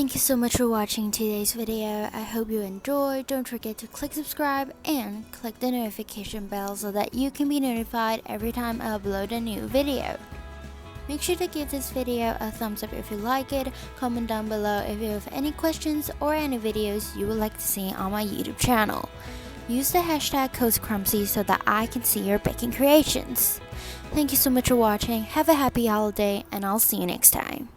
Thank you so much for watching today's video. I hope you enjoyed. Don't forget to click subscribe and click the notification bell so that you can be notified every time I upload a new video. Make sure to give this video a thumbs up if you like it. Comment down below if you have any questions or any videos you would like to see on my YouTube channel. Use the hashtag cozycrumsy so that I can see your baking creations. Thank you so much for watching. Have a happy holiday and I'll see you next time.